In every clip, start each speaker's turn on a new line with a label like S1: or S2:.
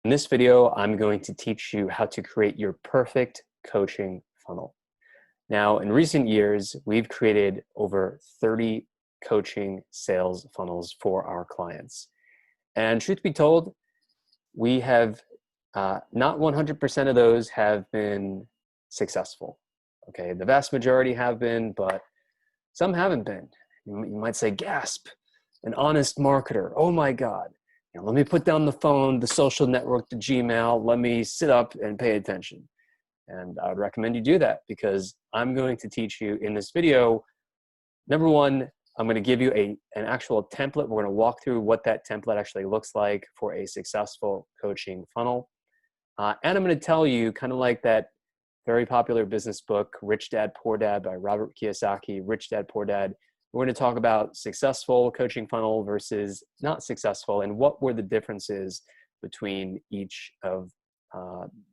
S1: In this video, I'm going to teach you how to create your perfect coaching funnel. Now, in recent years, we've created over 30 coaching sales funnels for our clients. And truth be told, we have not 100% of those have been successful. Okay, the vast majority have been, but some haven't been. You might say, GASP, an honest marketer. Oh my God. Let me put down the phone, the social network, the Gmail. Let me sit up and pay attention. And I would recommend you do that because I'm going to teach you in this video. Number one, I'm going to give you an actual template. We're going to walk through what that template actually looks like for a successful coaching funnel. And I'm going to tell you, kind of like that very popular business book, Rich Dad, Poor Dad by Robert Kiyosaki, Rich Dad, Poor Dad. We're going to talk about successful coaching funnel versus not successful and what were the differences between each of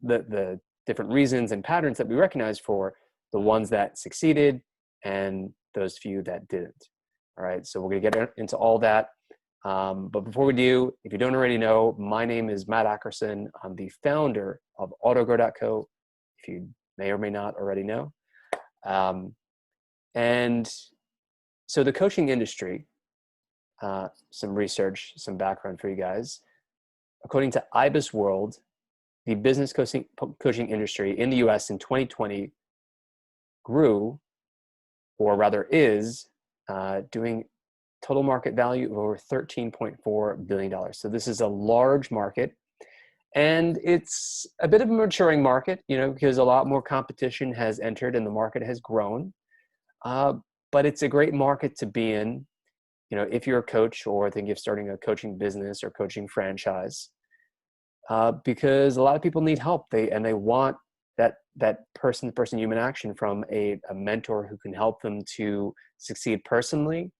S1: the different reasons and patterns that we recognize for the ones that succeeded and those few that didn't. All right, so we're going to get into all that. But before we do, if you don't already know, my name is Matt Ackerson. I'm the founder of autogrow.co, if you may or may not already know. And so the coaching industry, some research, some background for you guys. According to IBIS World, the business coaching industry in the US in 2020 grew, or rather is, doing total market value of over $13.4 billion. So this is a large market. And it's a bit of a maturing market, because a lot more competition has entered and the market has grown. But it's a great market to be in, if you're a coach or think of starting a coaching business or coaching franchise, because a lot of people need help. They want that person-to-person human action from a mentor who can help them to succeed personally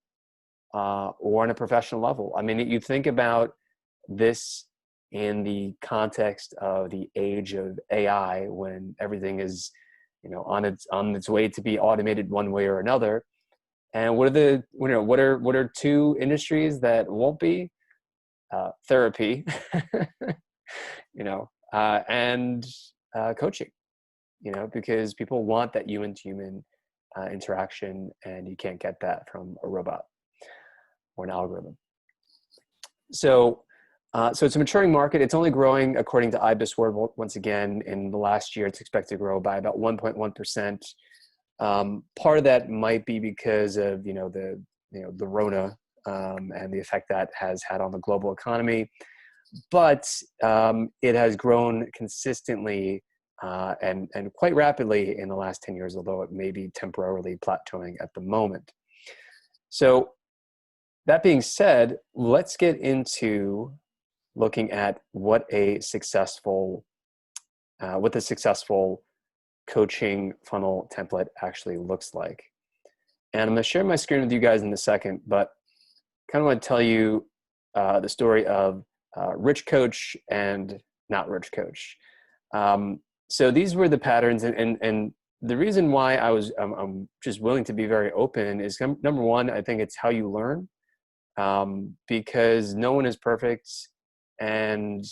S1: or on a professional level. I mean, you think about this in the context of the age of AI, when everything is, on its way to be automated one way or another. And what are two industries that won't be? Therapy, and coaching, because people want that human-to-human interaction, and you can't get that from a robot or an algorithm. So it's a maturing market. It's only growing, according to IBIS World, once again, in the last year, it's expected to grow by about 1.1%. Part of that might be because of, the Rona and the effect that has had on the global economy. But it has grown consistently and quite rapidly in the last 10 years, although it may be temporarily plateauing at the moment. So that being said, let's get into looking at what the successful coaching funnel template actually looks like. And I'm going to share my screen with you guys in a second, but kind of want to tell you the story of rich coach and not rich coach. So these were the patterns, and the reason why I'm just willing to be very open is, number one, I think it's how you learn, because no one is perfect, and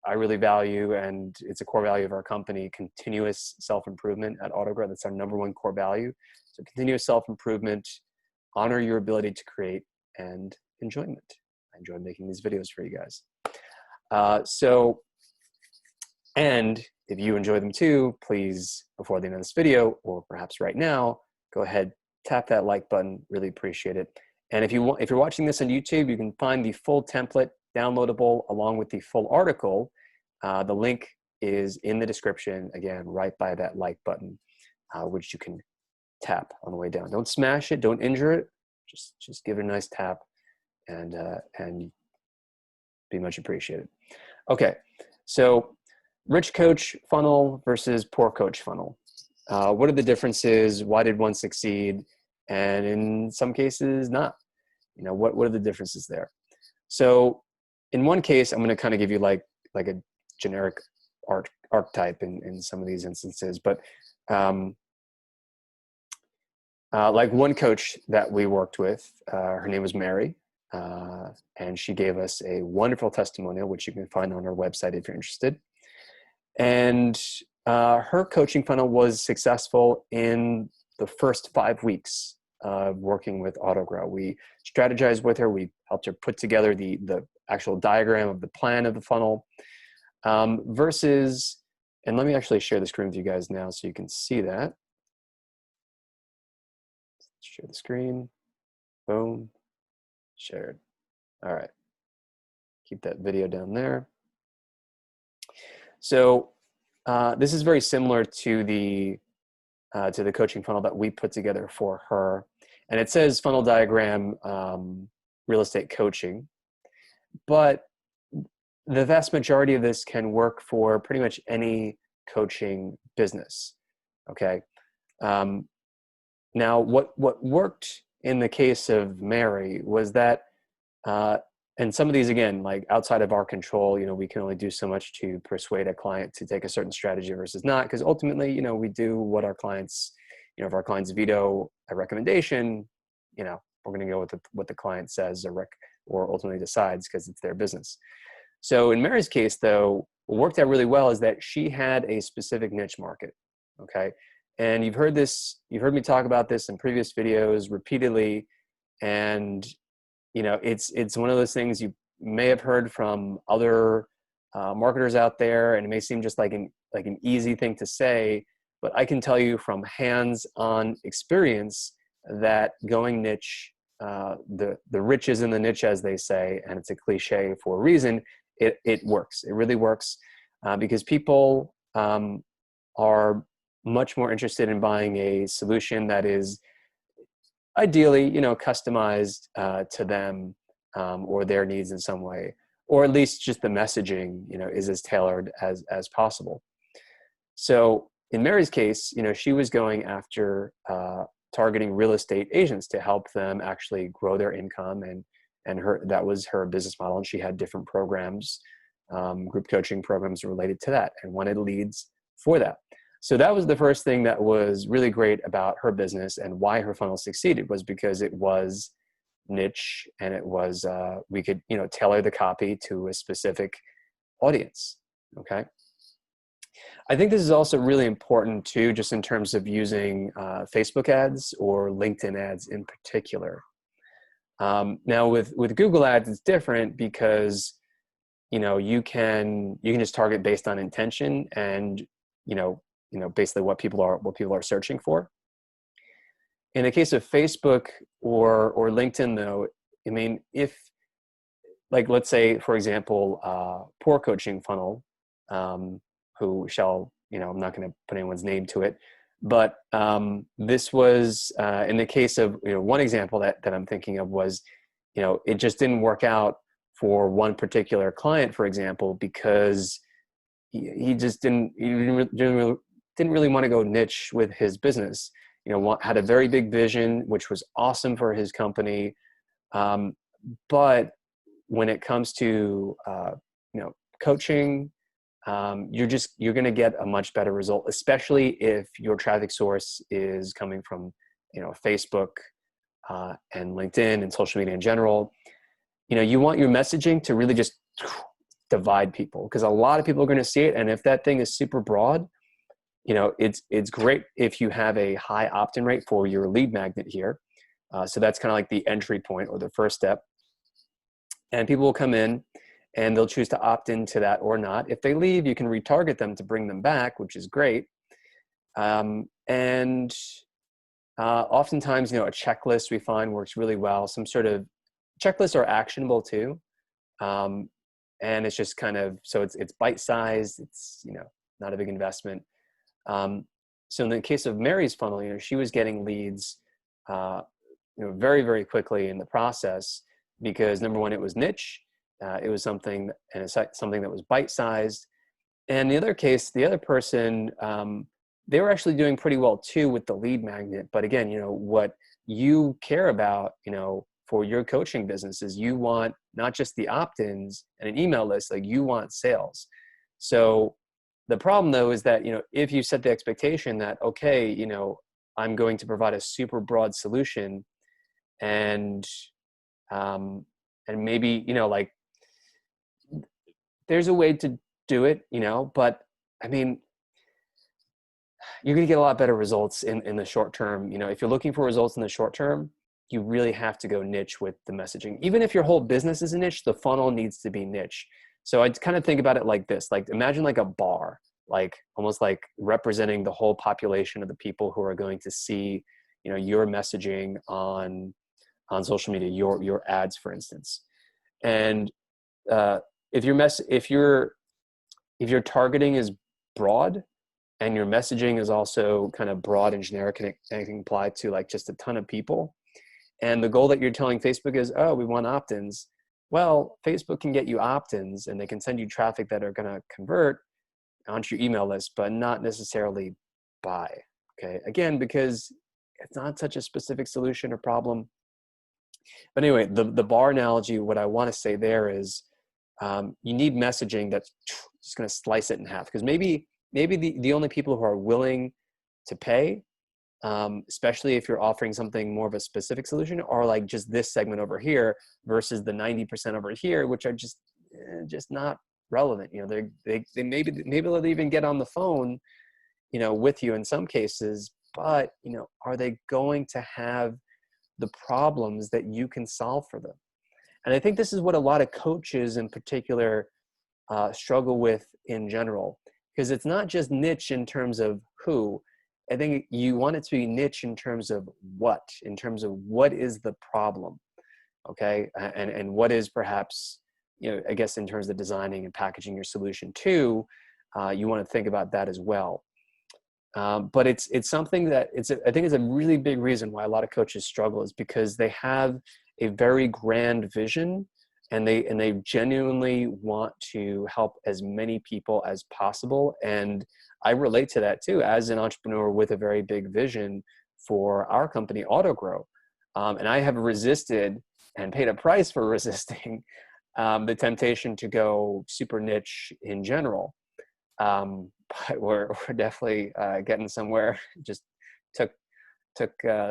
S1: I really value, and it's a core value of our company, continuous self-improvement at Autogrow. That's our number one core value. So continuous self-improvement, honor your ability to create, and enjoyment. I enjoy making these videos for you guys. And if you enjoy them too, please, before the end of this video, or perhaps right now, go ahead, tap that like button. Really appreciate it. And if you're watching this on YouTube, you can find the full template downloadable along with the full article. The link is in the description, again, right by that like button, which you can tap on the way down. Don't smash it, don't injure it, just give it a nice tap, and be much appreciated. Okay, so rich coach funnel versus poor coach funnel. What are the differences? Why did one succeed? And in some cases not. What are the differences there? So in one case, I'm going to kind of give you like a generic archetype in some of these instances, but like one coach that we worked with, her name was Mary. and she gave us a wonderful testimonial, which you can find on our website if you're interested. And her coaching funnel was successful in the first 5 weeks of working with AutoGrow. We strategized with her. We helped her put together the actual diagram of the plan of the funnel versus, and let me actually share the screen with you guys now so you can see that. Share the screen. Boom. Shared. All right. Keep that video down there. So this is very similar to the coaching funnel that we put together for her. And it says funnel diagram, real estate coaching. But the vast majority of this can work for pretty much any coaching business. Okay. Now, what worked in the case of Mary was that, and some of these, again, like outside of our control, we can only do so much to persuade a client to take a certain strategy versus not, because ultimately, we do what our clients, if our clients veto a recommendation, we're going to go with what the client says or ultimately decides because it's their business. So in Mary's case, though, what worked out really well is that she had a specific niche market, okay? And you've heard me talk about this in previous videos repeatedly, and it's one of those things you may have heard from other marketers out there, and it may seem just like an easy thing to say, but I can tell you from hands-on experience that going niche, the rich is in the niche, as they say, and it's a cliche for a reason. It works. It really works because people are much more interested in buying a solution that is ideally, customized to them or their needs in some way, or at least just the messaging, is as tailored as possible. So in Mary's case, she was going after targeting real estate agents to help them actually grow their income, and that was her business model. And she had different programs, group coaching programs related to that, and wanted leads for that. So that was the first thing that was really great about her business and why her funnel succeeded, was because it was niche, and it was, we could, tailor the copy to a specific audience. Okay. I think this is also really important too, just in terms of using Facebook ads or LinkedIn ads in particular. Now with Google ads, it's different because, you can just target based on intention and, basically what people are searching for. In the case of Facebook or LinkedIn, though, I mean, if, like, let's say, for example, Poor Coaching Funnel, who shall, I'm not going to put anyone's name to it, but this was in the case of, one example that I'm thinking of was, it just didn't work out for one particular client, for example, because he just didn't really want to go niche with his business. Had a very big vision, which was awesome for his company. But when it comes to, coaching, you're going to get a much better result, especially if your traffic source is coming from, Facebook and LinkedIn and social media in general. You want your messaging to really just divide people, because a lot of people are going to see it. And if that thing is super broad, it's great if you have a high opt-in rate for your lead magnet here. So that's kind of like the entry point or the first step. And people will come in and they'll choose to opt into that or not. If they leave, you can retarget them to bring them back, which is great. And oftentimes, a checklist we find works really well. Some sort of checklists are actionable too. And it's just kind of, so it's bite-sized. It's, not a big investment. So in the case of Mary's funnel, she was getting leads, very, very quickly in the process, because number one, it was niche. It was something that was bite-sized. And the other case, the other person, they were actually doing pretty well too with the lead magnet. But again, what you care about, for your coaching business is you want not just the opt-ins and an email list, like you want sales. So the problem though is that, if you set the expectation that, okay, I'm going to provide a super broad solution, and And maybe, like there's a way to do it, but I mean, you're going to get a lot better results in the short term. If you're looking for results in the short term, you really have to go niche with the messaging. Even if your whole business is a niche, the funnel needs to be niche. So I kind of think about it like this, like imagine like a bar, like almost like representing the whole population of the people who are going to see, your messaging on social media, your ads, for instance. And if your targeting is broad, and your messaging is also kind of broad and generic and it can apply to like just a ton of people, and the goal that you're telling Facebook is, oh, we want opt-ins. Well, Facebook can get you opt-ins and they can send you traffic that are going to convert onto your email list, but not necessarily buy. Okay. Again, because it's not such a specific solution or problem. But anyway, the bar analogy, what I want to say there is you need messaging that's just going to slice it in half, because maybe the only people who are willing to pay, especially if you're offering something more of a specific solution, are like just this segment over here versus the 90% over here, which are just not relevant. They maybe they'll even get on the phone, with you in some cases, but are they going to have the problems that you can solve for them? And I think this is what a lot of coaches in particular struggle with in general, because it's not just niche in terms of who. I think you want it to be niche in terms of what is the problem, okay? And what is perhaps, I guess in terms of designing and packaging your solution too, you want to think about that as well. But it's something that I think is a really big reason why a lot of coaches struggle, is because they have a very grand vision and they genuinely want to help as many people as possible. And I relate to that too, as an entrepreneur with a very big vision for our company, AutoGrow. And I have resisted and paid a price for resisting the temptation to go super niche in general. But we're definitely getting somewhere. Just took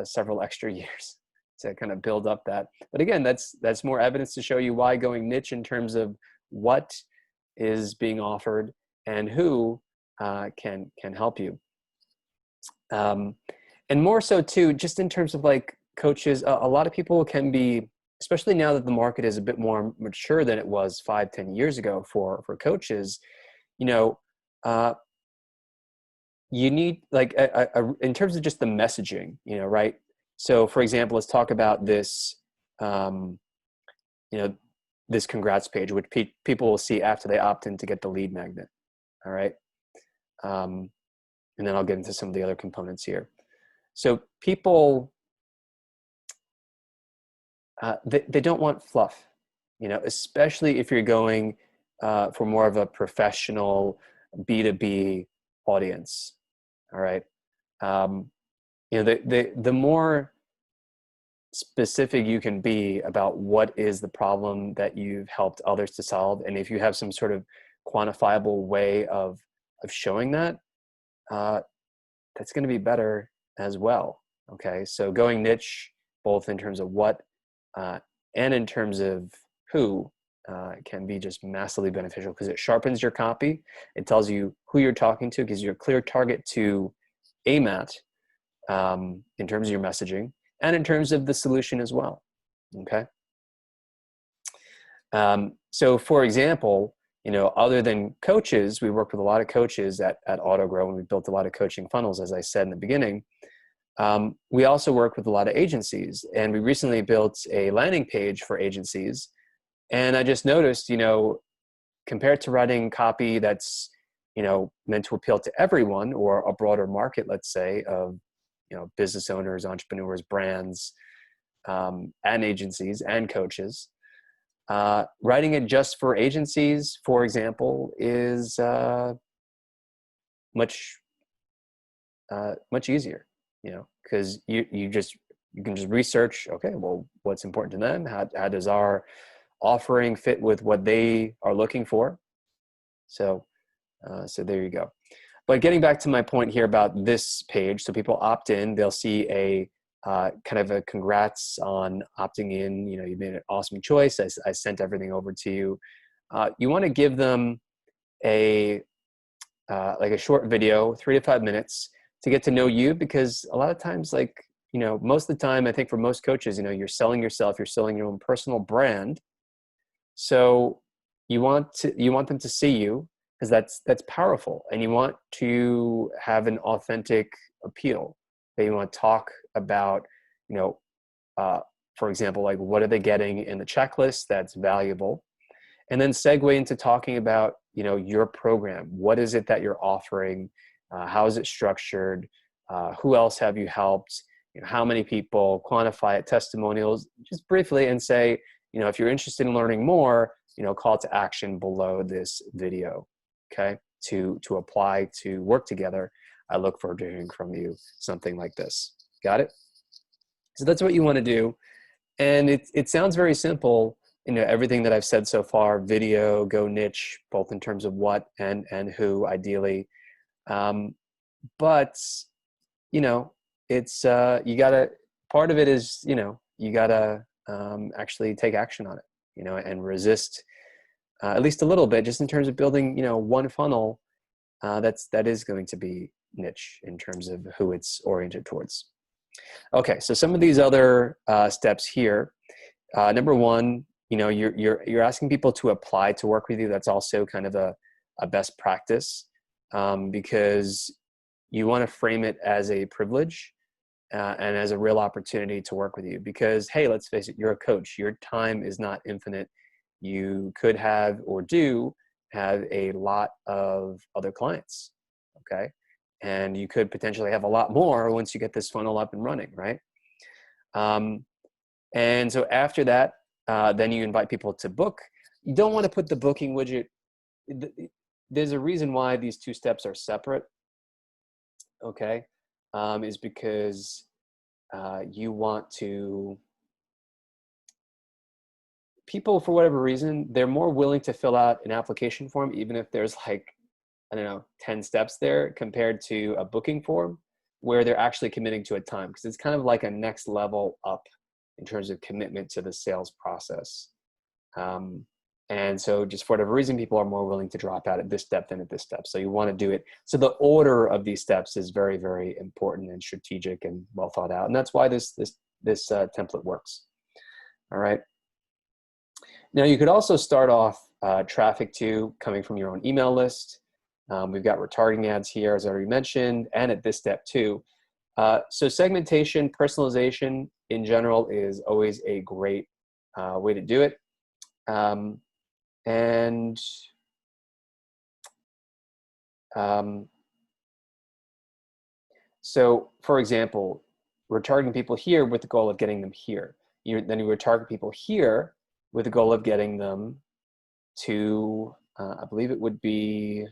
S1: several extra years to kind of build up that. But again, that's more evidence to show you why going niche in terms of what is being offered and who can help you. And more so too, just in terms of like coaches, a lot of people can be, especially now that the market is a bit more mature than it was 5-10 years ago for coaches, you need like in terms of just the messaging, right? So for example, let's talk about this, this congrats page, which people will see after they opt in to get the lead magnet. All right. And then I'll get into some of the other components here. So people, they don't want fluff, especially if you're going for more of a professional B2B audience. All right. The more specific you can be about what is the problem that you've helped others to solve, and if you have some sort of quantifiable way of showing that, that's going to be better as well. Okay, so going niche, both in terms of what and in terms of who, can be just massively beneficial, because it sharpens your copy. It tells you who you're talking to, gives you a clear target to aim at in terms of your messaging and in terms of the solution as well. Okay. So for example, other than coaches, we work with a lot of coaches at AutoGrow, and we built a lot of coaching funnels, as I said in the beginning. We also work with a lot of agencies, and we recently built a landing page for agencies. And I just noticed, compared to writing copy that's, meant to appeal to everyone or a broader market, let's say, of, business owners, entrepreneurs, brands, and agencies and coaches, writing it just for agencies, for example, is much easier, because you can just research, okay, well, what's important to them? How does our offering fit with what they are looking for? So there you go. But getting back to my point here about this page, so people opt in, they'll see a kind of a congrats on opting in. You know, you made an awesome choice. I sent everything over to you. You want to give them a like a short video, 3 to 5 minutes, to get to know you, because a lot of times, like, you know, most of the time, I think for most coaches, you know, you're selling yourself, you're selling your own personal brand. So you want them to see you, because that's powerful, and you want to have an authentic appeal. That you want to talk about, you know, for example, like, what are they getting in the checklist that's valuable, and then segue into talking about, you know, your program. What is it that you're offering? How is it structured? Who else have you helped? You know, how many people? Quantify it, testimonials, just briefly, and say, you know, if you're interested in learning more, you know, call to action below this video, okay, to apply, to work together. I look forward to hearing from you, something like this. Got it? So that's what you want to do. And it sounds very simple, you know, everything that I've said so far: video, go niche, both in terms of what and who, ideally. But, you know, it's, you gotta, part of it is, you know, you gotta actually take action on it, you know, and resist at least a little bit, just in terms of building, you know, one funnel that is going to be niche in terms of who it's oriented towards. Okay, so some of these other steps here. Number one, you know, you're asking people to apply to work with you. That's also kind of a best practice, because you want to frame it as a privilege and as a real opportunity to work with you. Because, hey, let's face it, you're a coach. Your time is not infinite. You could have, or do have, a lot of other clients, okay? And you could potentially have a lot more once you get this funnel up and running, right? And so after that, then you invite people to book. You don't want to put the booking widget. There's a reason why these two steps are separate, okay? Is because you want to, people, for whatever reason, they're more willing to fill out an application form, even if there's, like, I don't know, 10 steps there, compared to a booking form where they're actually committing to a time, because it's kind of like a next level up in terms of commitment to the sales process. And so just for whatever reason, people are more willing to drop out at this step than at this step. So you want to do it. So the order of these steps is very, very important and strategic and well thought out. And that's why this template works. All right. Now you could also start off traffic to coming from your own email list. We've got retargeting ads here, as I already mentioned, and at this step too. So segmentation, personalization in general is always a great way to do it. So, for example, we're targeting people here with the goal of getting them here. Then you would target people here with the goal of getting them to, I believe it would be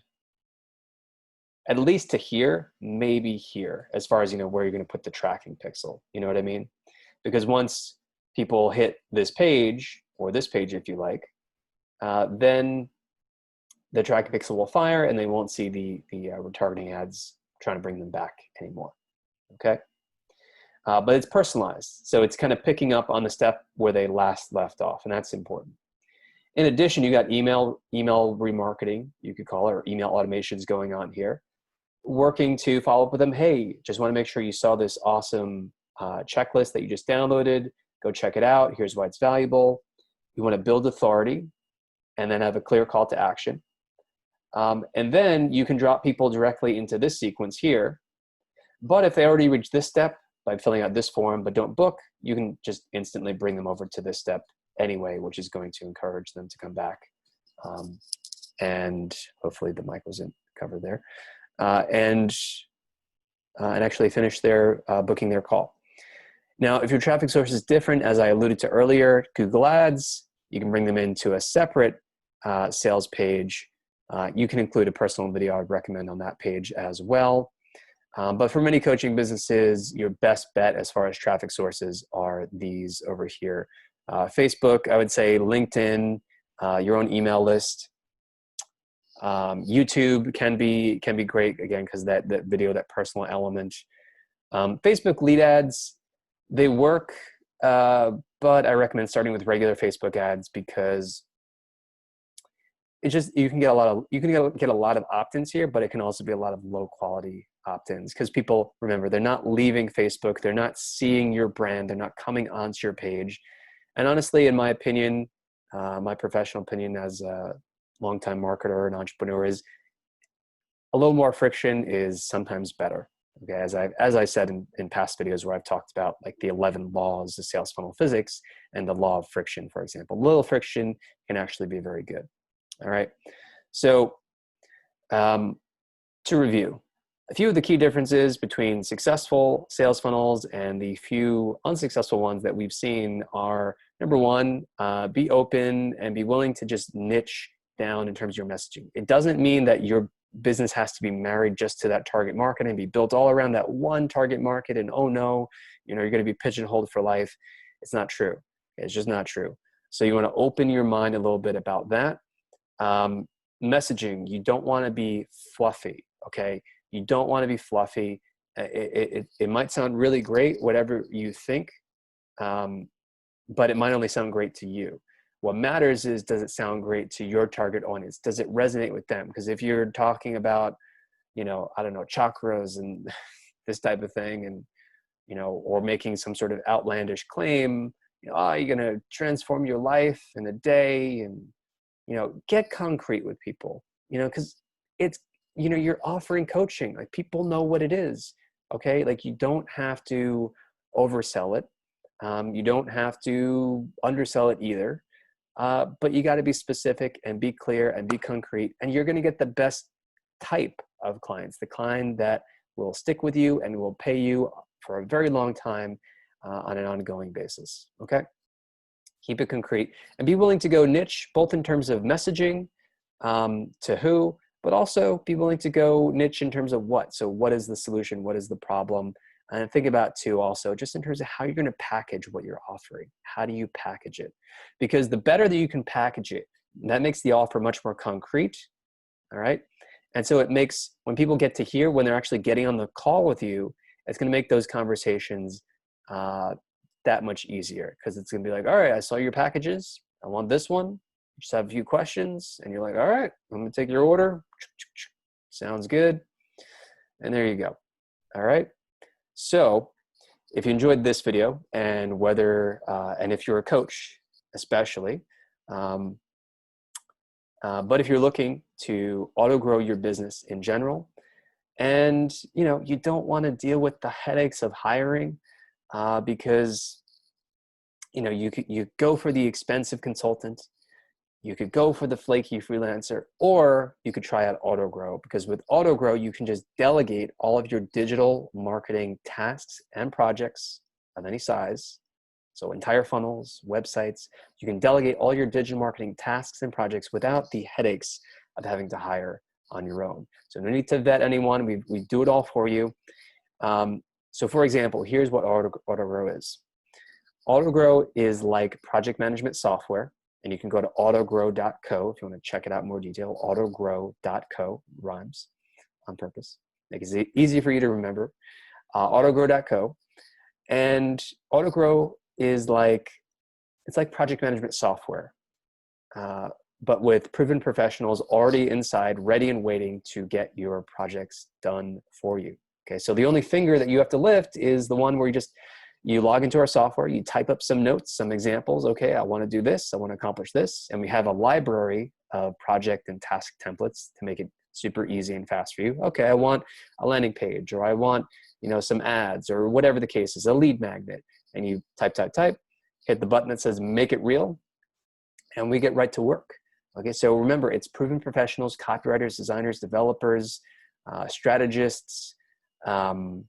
S1: at least to here, maybe here, as far as, you know, where you're going to put the tracking pixel. You know what I mean? Because once people hit this page, or this page if you like, then the tracking pixel will fire and they won't see the retargeting ads trying to bring them back anymore, okay? But it's personalized, so it's kind of picking up on the step where they last left off, and that's important. In addition, you got email remarketing, you could call it, or email automations going on here, working to follow up with them. Hey, just want to make sure you saw this awesome checklist that you just downloaded. Go check it out. Here's why it's valuable. You want to build authority and then have a clear call to action. And then you can drop people directly into this sequence here. But if they already reached this step by filling out this form but don't book, you can just instantly bring them over to this step anyway, which is going to encourage them to come back. And hopefully the mic wasn't covered there. And actually finish their booking their call. Now, if your traffic source is different, as I alluded to earlier, Google Ads, you can bring them into a separate sales page. You can include a personal video I'd recommend on that page as well. But for many coaching businesses, your best bet as far as traffic sources are these over here. Facebook, I would say LinkedIn, your own email list. YouTube can be great, again, because that video, that personal element. Facebook lead ads, They work, but I recommend starting with regular Facebook ads because it's just, you can get a lot of opt-ins here, but it can also be a lot of low quality opt-ins because people, remember, they're not leaving Facebook, they're not seeing your brand, they're not coming onto your page. And honestly, in my opinion, my professional opinion as a longtime marketer and entrepreneur is a little more friction is sometimes better. Okay, as I said in past videos where I've talked about like the 11 laws of sales funnel physics and the law of friction, for example, a little friction can actually be very good. All right, so to review, a few of the key differences between successful sales funnels and the few unsuccessful ones that we've seen are, number one, be open and be willing to just niche down in terms of your messaging. It doesn't mean that your business has to be married just to that target market and be built all around that one target market and, oh no, you're going to be pigeonholed for life. It's not true. It's just not true. So you want to open your mind a little bit about that. Messaging, you don't want to be fluffy, okay? You don't want to be fluffy. It might sound really great, whatever you think, but it might only sound great to you. What matters is, does it sound great to your target audience? Does it resonate with them? Because if you're talking about, I don't know, chakras and this type of thing, and, or making some sort of outlandish claim, oh, you're going to transform your life in a day, and, get concrete with people, because it's, you're offering coaching. Like, people know what it is, okay? Like, you don't have to oversell it. You don't have to undersell it either. But you got to be specific and be clear and be concrete, and you're going to get the best type of clients, the kind that will stick with you and will pay you for a very long time on an ongoing basis. Okay. Keep it concrete and be willing to go niche, both in terms of messaging, to who, but also be willing to go niche in terms of what. So what is the solution? What is the problem? And think about too, also, just in terms of how you're going to package what you're offering. How do you package it? Because the better that you can package it, that makes the offer much more concrete. All right. And so it makes, when people get to hear, when they're actually getting on the call with you, it's going to make those conversations that much easier, because it's going to be like, all right, I saw your packages. I want this one. Just have a few questions. And you're like, all right, I'm going to take your order. Sounds good. And there you go. All right. So if you enjoyed this video, and and if you're a coach, especially, but if you're looking to auto grow your business in general, and you don't want to deal with the headaches of hiring, because you go for the expensive consultant, you could go for the flaky freelancer, or you could try out AutoGrow, because with AutoGrow, you can just delegate all of your digital marketing tasks and projects of any size. So entire funnels, websites, you can delegate all your digital marketing tasks and projects without the headaches of having to hire on your own. So no need to vet anyone. We do it all for you. So for example, here's what AutoGrow is. AutoGrow is like project management software. And you can go to autogrow.co if you want to check it out in more detail. Autogrow.co, rhymes on purpose. Make it easy for you to remember. Autogrow.co. And AutoGrow is it's like project management software, but with proven professionals already inside, ready and waiting to get your projects done for you. Okay, so the only finger that you have to lift is the one where you log into our software, you type up some notes, some examples. Okay, I want to do this, I want to accomplish this. And we have a library of project and task templates to make it super easy and fast for you. Okay, I want a landing page, or I want, some ads, or whatever the case is, a lead magnet. And you type, hit the button that says make it real, and we get right to work. Okay, so remember, it's proven professionals, copywriters, designers, developers, strategists, and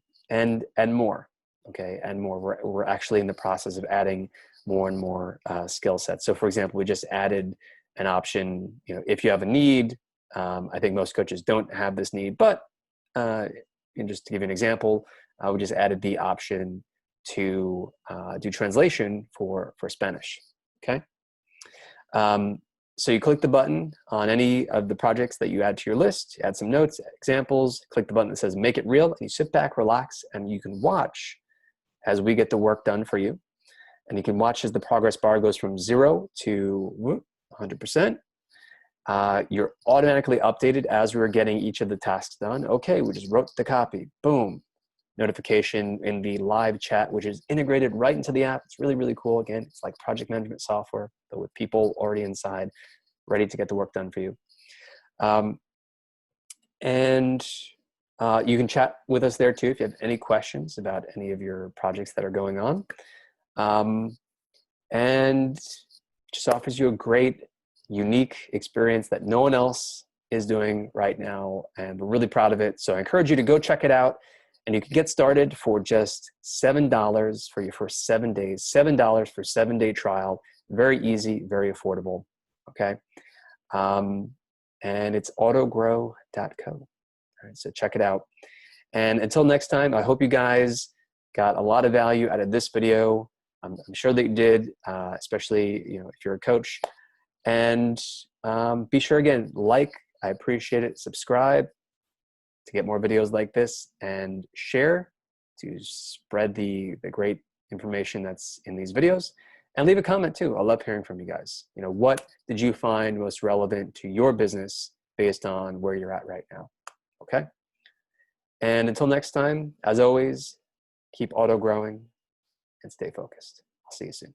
S1: more. Okay, and more. We're actually in the process of adding more and more skill sets. So for example, we just added an option, if you have a need. I think most coaches don't have this need, but and just to give you an example, we just added the option to do translation for Spanish. Okay. So you click the button on any of the projects that you add to your list, add some notes, examples, click the button that says make it real, and you sit back, relax, and you can watch as we get the work done for you. And you can watch as the progress bar goes from 0 to 100%. You're automatically updated as we're getting each of the tasks done. Okay, we just wrote the copy. Boom. Notification in the live chat, which is integrated right into the app. It's really, really cool. Again, it's like project management software, but with people already inside, ready to get the work done for you. You can chat with us there too if you have any questions about any of your projects that are going on. And just offers you a great, unique experience that no one else is doing right now. And we're really proud of it. So I encourage you to go check it out. And you can get started for just $7 for your first 7 days. $7 for 7-day trial. Very easy, very affordable. Okay. And it's autogrow.co. All right, so check it out. And until next time, I hope you guys got a lot of value out of this video. I'm sure that you did, especially if you're a coach. And be sure, again, like, I appreciate it, subscribe to get more videos like this, and share to spread the great information that's in these videos. And leave a comment too. I love hearing from you guys. What did you find most relevant to your business based on where you're at right now? Okay. And until next time, as always, keep auto growing and stay focused. I'll see you soon.